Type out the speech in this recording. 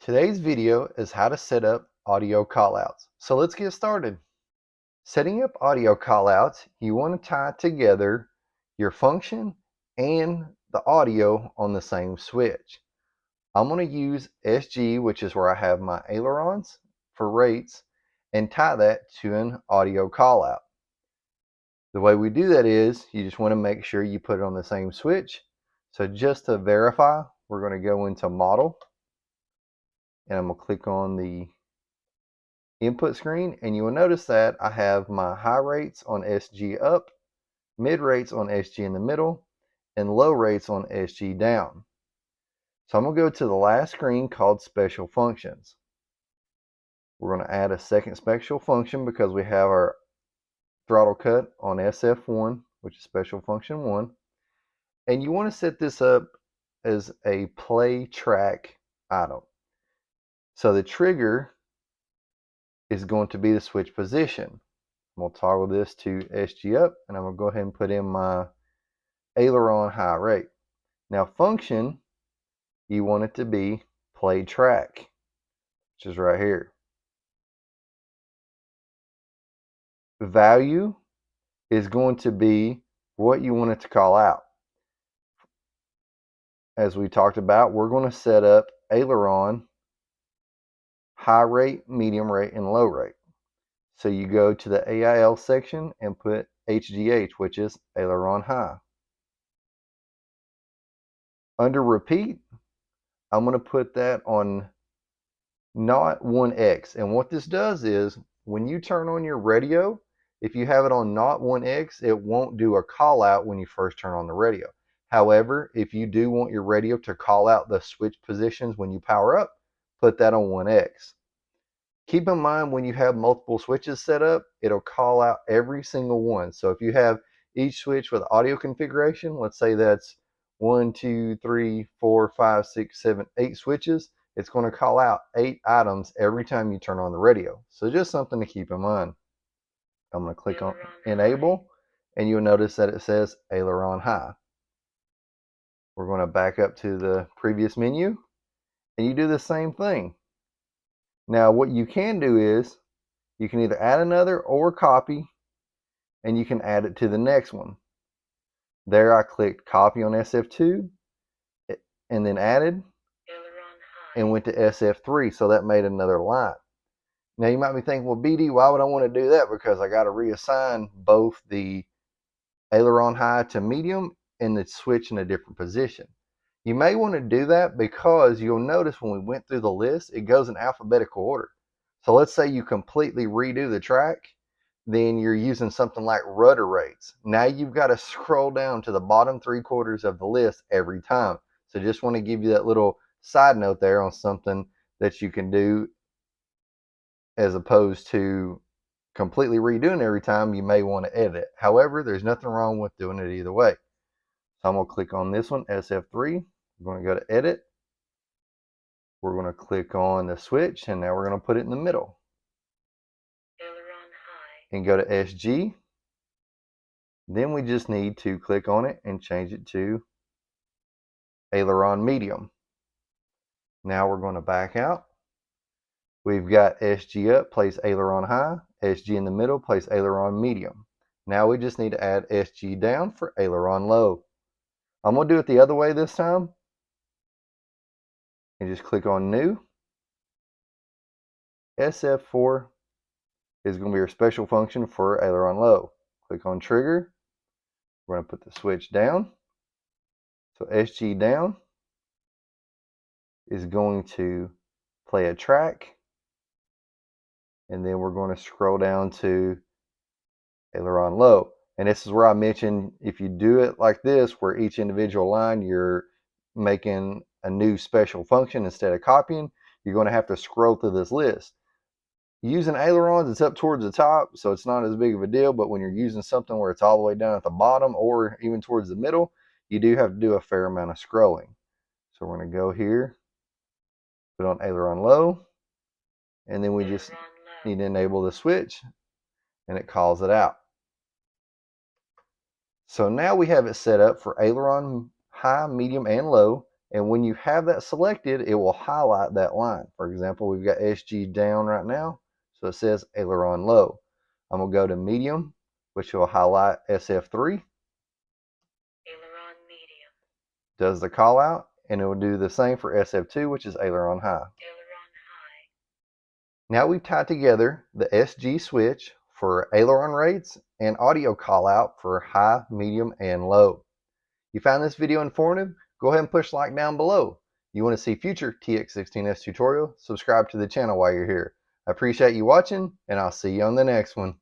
Today's video is how to set up audio callouts. So let's get started. Setting up audio callouts, you want to tie together your function and the audio on the same switch. I'm going to use SG, which is where I have my ailerons for rates, and tie that to an audio callout. The way we do that is you just want to make sure you put it on the same switch. So just to verify, we're going to go into Model, and I'm going to click on the input screen, and you will notice that I have my high rates on SG up, mid rates on SG in the middle, and low rates on SG down. So I'm going to go to the last screen called Special Functions. We're going to add a second special function because we have our throttle cut on SF1, which is Special Function 1. And you want to set this up as a play track item. So the trigger is going to be the switch position. I'm going to toggle this to SG up, and I'm going to go ahead and put in my aileron high rate. Now function, you want it to be play track, which is right here. Value is going to be what you want it to call out. As we talked about, we're going to set up aileron high rate, medium rate, and low rate. So you go to the AIL section and put HGH, which is aileron high. Under repeat, I'm going to put that on not 1X. And what this does is when you turn on your radio, if you have it on not 1X, it won't do a call out when you first turn on the radio. However, if you do want your radio to call out the switch positions when you power up, put that on 1X. Keep in mind when you have multiple switches set up, it'll call out every single one. So if you have each switch with audio configuration, let's say that's 1, 2, 3, 4, 5, 6, 7, 8 switches, it's going to call out 8 items every time you turn on the radio. So just something to keep in mind. I'm going to click on Enable, and you'll notice that it says aileron high. We're going to back up to the previous menu, and you do the same thing. Now what you can do is you can either add another or copy, and you can add it to the next one. There I clicked copy on SF2 and then added and went to SF3, so that made another line. Now you might be thinking, well BD, why would I want to do that? Because I got to reassign both the aileron high to medium and the switch in a different position. You may want to do that because you'll notice when we went through the list, it goes in alphabetical order. So let's say you completely redo the track, then you're using something like rudder rates. Now you've got to scroll down to the bottom 3/4 of the list every time. So just want to give you that little side note there on something that you can do as opposed to completely redoing every time. You may want to edit it. However, there's nothing wrong with doing it either way. So I'm going to click on this one, SF3. We're going to go to Edit. We're going to click on the switch, and now we're going to put it in the middle. And go to SG. Then we just need to click on it and change it to aileron medium. Now we're going to back out. We've got SG up, place aileron high. SG in the middle, place aileron medium. Now we just need to add SG down for aileron low. I'm going to do it the other way this time. And just click on New. SF4 is going to be your special function for aileron low. Click on Trigger. We're going to put the switch down. So SG down is going to play a track. And then we're going to scroll down to aileron low. And this is where I mentioned if you do it like this, where each individual line you're making a new special function instead of copying, you're going to have to scroll through this list. Using ailerons, it's up towards the top, so it's not as big of a deal, but when you're using something where it's all the way down at the bottom or even towards the middle, you do have to do a fair amount of scrolling. So we're going to go here, put on aileron low, and then we just need to enable the switch, and it calls it out. So now we have it set up for aileron high, medium, and low. And when you have that selected, it will highlight that line. For example, we've got SG down right now, so it says aileron low. I'm going to go to medium, which will highlight SF3. Aileron medium. Does the call out, and it will do the same for SF2, which is aileron high. Aileron high. Now we've tied together the SG switch for aileron rates and audio call out for high, medium, and low. You found this video informative? Go ahead and push like down below. You want to see future TX16s tutorial? Subscribe to the channel while you're here. I appreciate you watching, and I'll see you on the next one.